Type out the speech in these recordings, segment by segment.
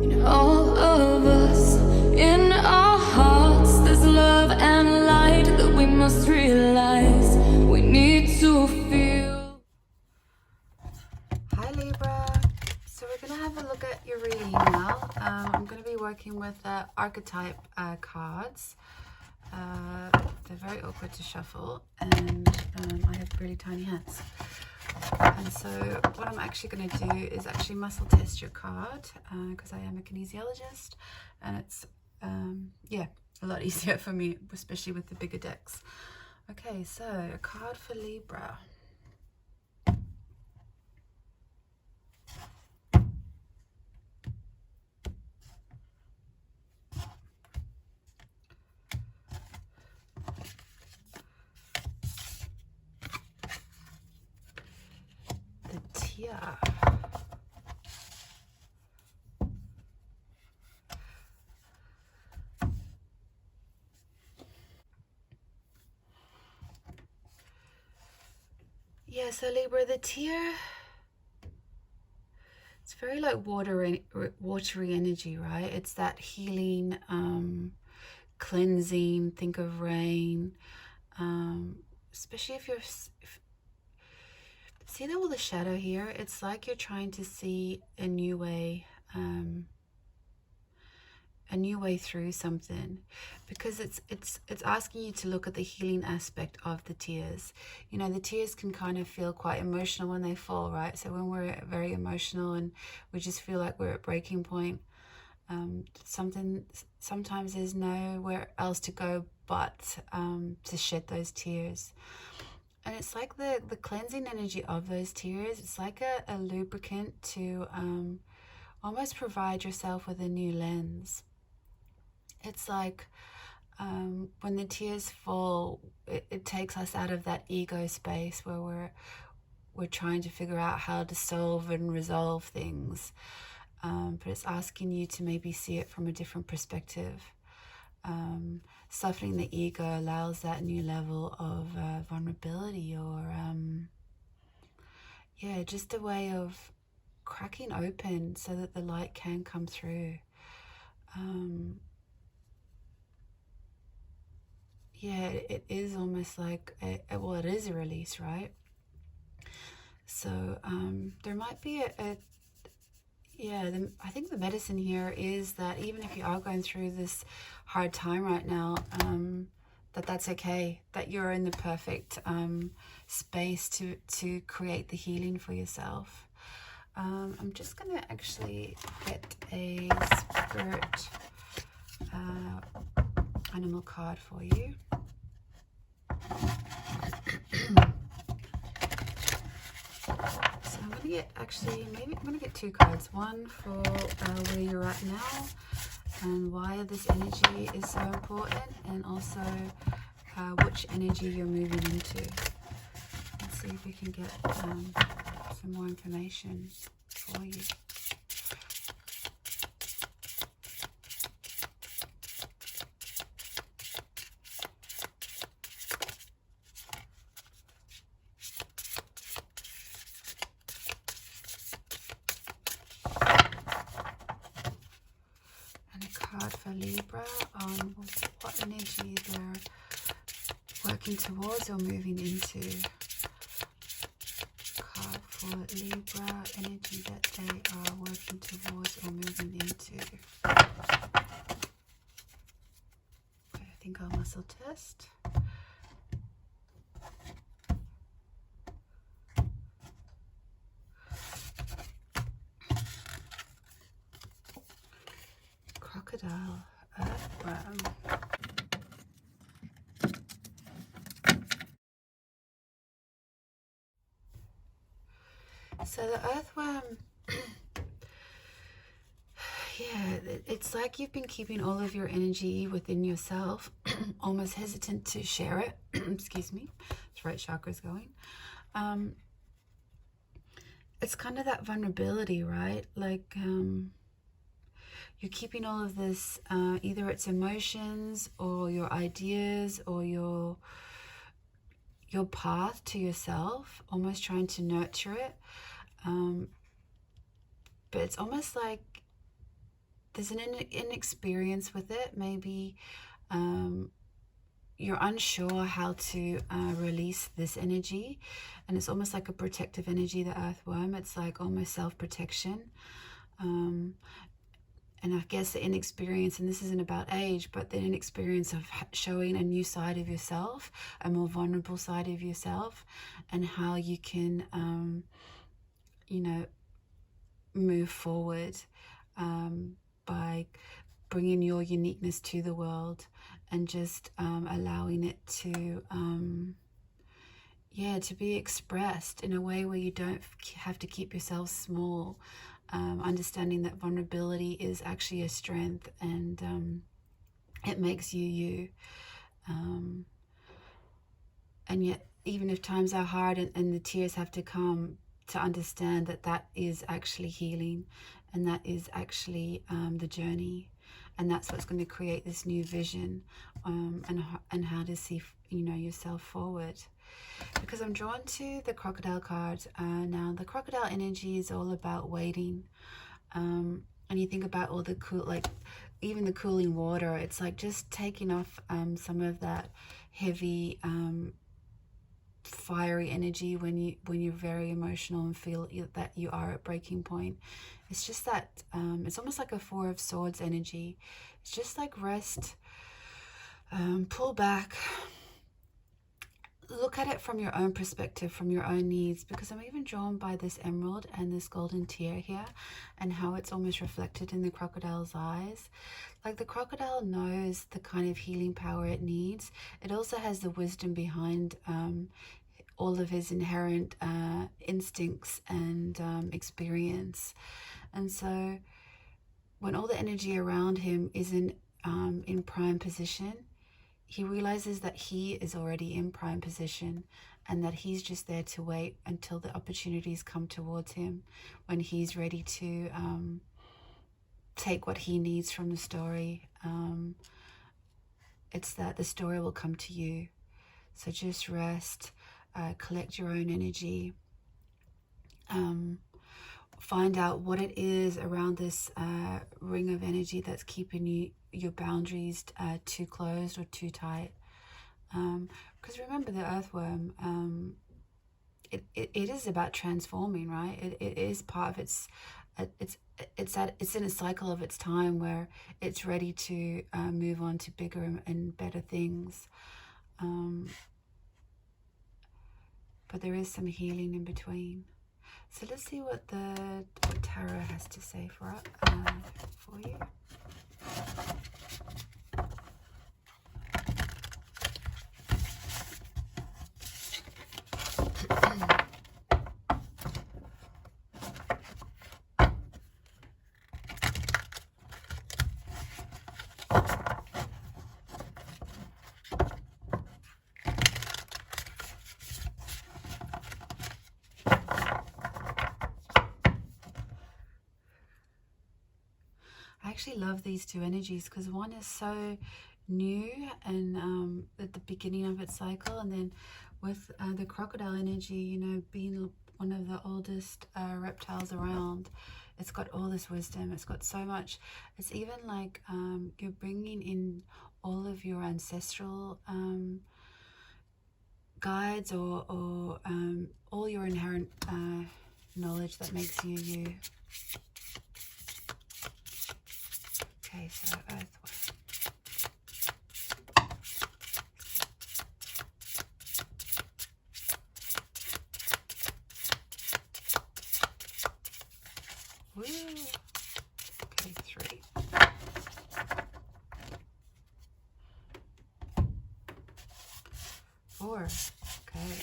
In all of us, in our hearts, there's love and light that we must realize we need to feel. Hi Libra, so we're going to have a look at your reading now. I'm going to be working with archetype cards. They're very awkward to shuffle, and I have really tiny hands. And so what I'm actually going to do is actually muscle test your card, because I am a kinesiologist, and it's yeah, a lot easier for me, especially with the bigger decks. Okay, so a card for Libra. The Tear. Yeah, so Libra, the Tear, it's very like watery energy, right? It's that healing, cleansing. Think of rain, especially if you're see all the shadow here. It's like you're trying to see a new way through something, because it's asking you to look at the healing aspect of the tears. You know, the tears can kind of feel quite emotional when they fall, right? So when we're very emotional and we just feel like we're at breaking point, sometimes there's nowhere else to go but to shed those tears. And it's like the cleansing energy of those tears. It's like a lubricant to almost provide yourself with a new lens. It's like when the tears fall, it takes us out of that ego space where we're trying to figure out how to solve and resolve things. But it's asking you to maybe see it from a different perspective. Softening the ego allows that new level of vulnerability, or yeah, just a way of cracking open so that the light can come through. Yeah, it is almost like well, it is a release, right? So there might be I think the medicine here is that even if you are going through this hard time right now, that's okay, that you're in the perfect space to create the healing for yourself. I'm just going to actually get a spirit animal card for you. So I'm going to get, maybe I'm going to get two cards. One for where you're at now and why this energy is so important, and also which energy you're moving into. Let's see if we can get some more information for you. For Libra, what energy they're working towards or moving into. Card for Libra, energy that they are working towards or moving into. Okay, I think I'll muscle test. Crocodile, earthworm. So the earthworm, yeah, it's like you've been keeping all of your energy within yourself, almost hesitant to share it. Excuse me, throat chakra's going. It's kind of that vulnerability, right? Like you're keeping all of this, either it's emotions or your ideas or your path to yourself, almost trying to nurture it. But it's almost like there's an inexperience with it. Maybe you're unsure how to release this energy, and it's almost like a protective energy, the earthworm. It's like almost self-protection. And I guess the inexperience, and this isn't about age, but the inexperience of showing a new side of yourself, a more vulnerable side of yourself, and how you can, you know, move forward by bringing your uniqueness to the world, and just allowing it to, to be expressed in a way where you don't have to keep yourself small. Understanding that vulnerability is actually a strength, and it makes you you. And yet, even if times are hard and the tears have to come, to understand that that is actually healing, and that is actually the journey, and that's what's going to create this new vision, and how to see, you know, yourself forward. Because I'm drawn to the crocodile card. Now, the crocodile energy is all about waiting. And you think about all the cool, like even the cooling water, it's like just taking off some of that heavy, fiery energy when you're very emotional and feel that you are at breaking point. It's just that, it's almost like a Four of Swords energy. It's just like rest, pull back, look at it from your own perspective, from your own needs, because I'm even drawn by this emerald and this golden tear here, and how it's almost reflected in the crocodile's eyes. Like the crocodile knows the kind of healing power it needs. It also has the wisdom behind all of his inherent instincts and experience. And so when all the energy around him isn't in prime position, he realizes that he is already in prime position, and that he's just there to wait until the opportunities come towards him, when he's ready to take what he needs from the story. It's that the story will come to you. So just rest, collect your own energy, find out what it is around this ring of energy that's keeping your boundaries too closed or too tight. Because remember, the earthworm, it is about transforming, right? It is part of it's in a cycle of its time where it's ready to move on to bigger and better things. But there is some healing in between. So let's see what the tarot has to say for you. I actually love these two energies, because one is so new and at the beginning of its cycle, and then with the crocodile energy, you know, being one of the oldest reptiles around, it's got all this wisdom. It's got so much. It's even like you're bringing in all of your ancestral guides, or all your inherent knowledge that makes you you. Okay, so earthworm. Woo. Okay, 3. 4. Okay.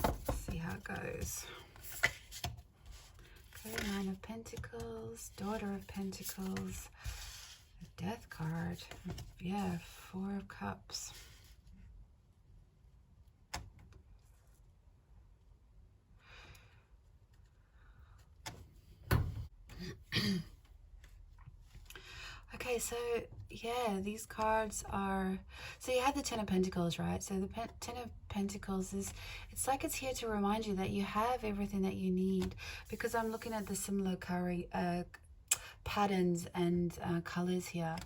Let's see how it goes. Okay, 9 of Pentacles, Daughter of Pentacles, Death card. Yeah, 4 of Cups. Okay, so yeah, these cards are, so you have the 10 of Pentacles, right? So the 10 of Pentacles is, it's like it's here to remind you that you have everything that you need, because I'm looking at the similar patterns and colors here.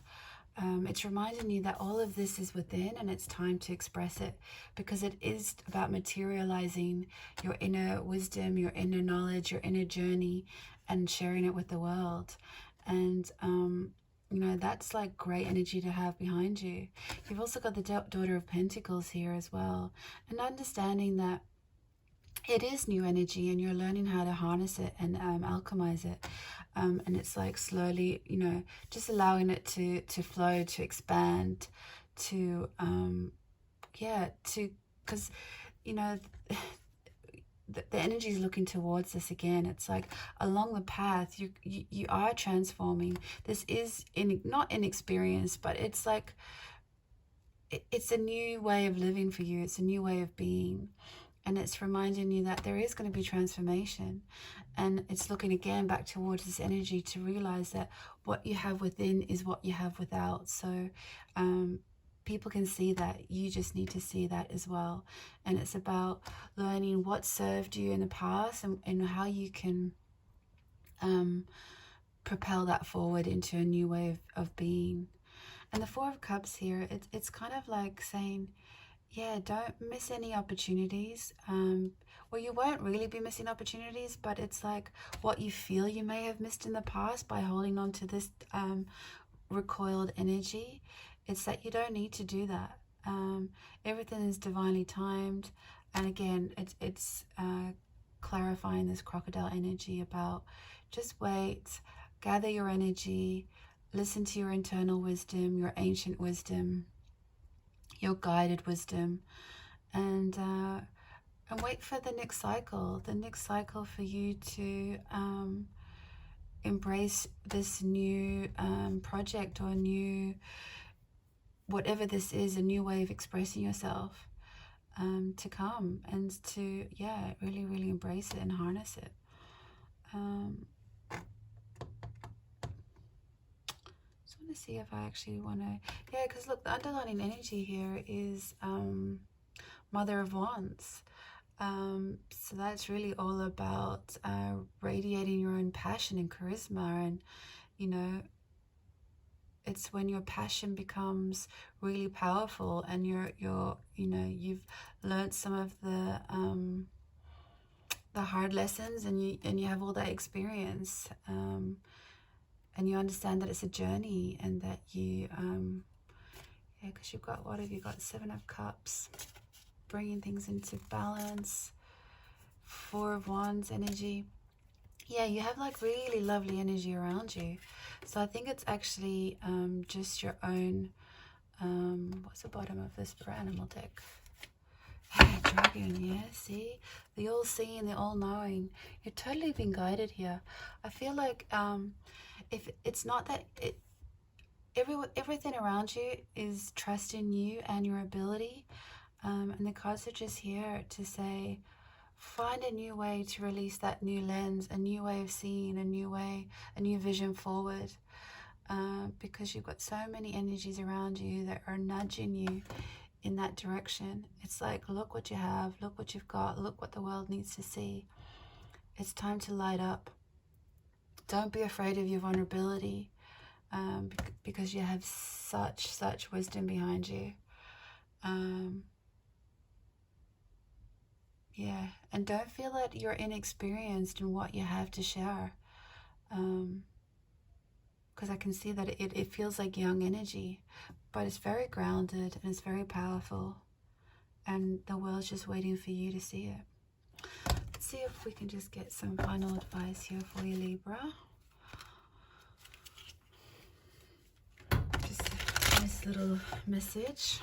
It's reminding you that all of this is within, and it's time to express it, because it is about materializing your inner wisdom, your inner knowledge, your inner journey, and sharing it with the world. And you know, that's like great energy to have behind you. You've also got the Daughter of Pentacles here as well, and understanding that it is new energy and you're learning how to harness it and alchemize it. And it's like slowly, you know, just allowing it to flow, to expand, to, because, you know, the energy is looking towards this again. It's like along the path, you are transforming. This is not inexperienced, but it's like, it's a new way of living for you. It's a new way of being. And it's reminding you that there is going to be transformation. And it's looking again back towards this energy to realize that what you have within is what you have without. So people can see that. You just need to see that as well. And it's about learning what served you in the past and how you can propel that forward into a new way of being. And the Four of Cups here, it's kind of like saying, yeah, don't miss any opportunities. Well, you won't really be missing opportunities, but it's like what you feel you may have missed in the past by holding on to this recoiled energy. It's that you don't need to do that. Everything is divinely timed. And again, it's clarifying this crocodile energy about just wait, gather your energy, listen to your internal wisdom, your ancient wisdom, your guided wisdom, and wait for the next cycle for you to embrace this new project or new, whatever this is, a new way of expressing yourself to come, and to, yeah, really, really embrace it and harness it. To see if I actually want to, yeah, because look, the underlying energy here is Mother of Wands. So that's really all about radiating your own passion and charisma. And, you know, it's when your passion becomes really powerful and you're you know, you've learned some of the hard lessons, and you have all that experience, and you understand that it's a journey, and that you, yeah, because you've got, what have you got? 7 of Cups, bringing things into balance. 4 of Wands energy. Yeah, you have like really lovely energy around you. So I think it's actually just your own, what's the bottom of this for animal deck? Hey, dragon, yeah, see? The all-seeing, the all-knowing. You're totally being guided here. I feel like if it's not that, everything around you is trusting you and your ability. And the cards are just here to say, find a new way to release that new lens, a new way of seeing, a new vision forward. Because you've got so many energies around you that are nudging you in that direction. It's like, look what you have, look what you've got, look what the world needs to see. It's time to light up. Don't be afraid of your vulnerability, because you have such wisdom behind you. Yeah, and don't feel that you're inexperienced in what you have to share, because I can see that it feels like young energy, but it's very grounded and it's very powerful, and the world's just waiting for you to see it. Let's see if we can just get some final advice here for you, Libra. Just a nice little message.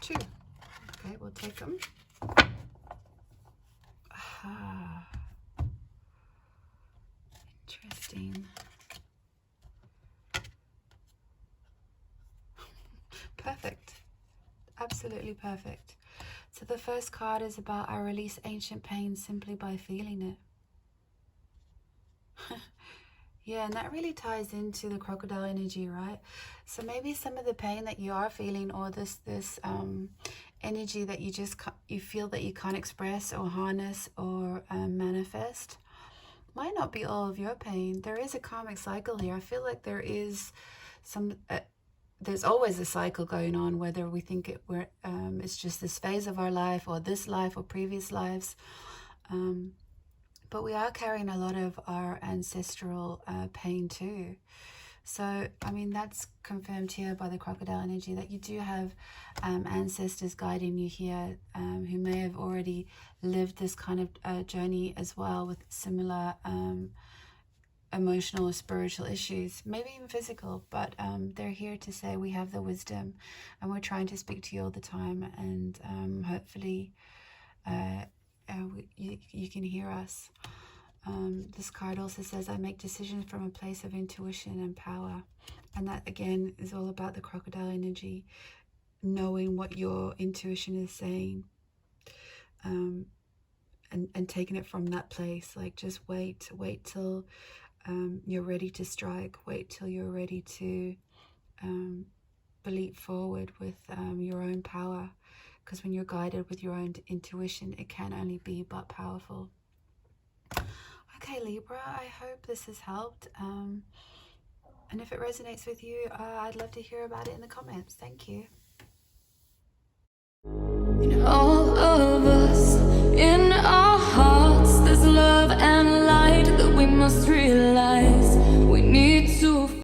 Two. Okay, we'll take them. Ah, interesting. Perfect. Absolutely perfect. So the first card is about I release ancient pain simply by feeling it. Yeah, and that really ties into the crocodile energy, right? So maybe some of the pain that you are feeling, or this energy that you feel that you can't express or harness or manifest, might not be all of your pain. There is a karmic cycle here. I feel like there is there's always a cycle going on, whether we think it's just this phase of our life or this life or previous lives. But we are carrying a lot of our ancestral pain too. So, I mean, that's confirmed here by the crocodile energy, that you do have ancestors guiding you here who may have already lived this kind of journey as well, with similar emotional or spiritual issues, maybe even physical, but they're here to say we have the wisdom and we're trying to speak to you all the time, and hopefully you can hear us. This card also says I make decisions from a place of intuition and power, and that again is all about the crocodile energy, knowing what your intuition is saying, and taking it from that place. Like, just wait till you're ready to strike, wait till you're ready to leap forward with your own power, because when you're guided with your own intuition, it can only be but powerful. Okay, Libra, I hope this has helped. And if it resonates with you, I'd love to hear about it in the comments. Thank you. You know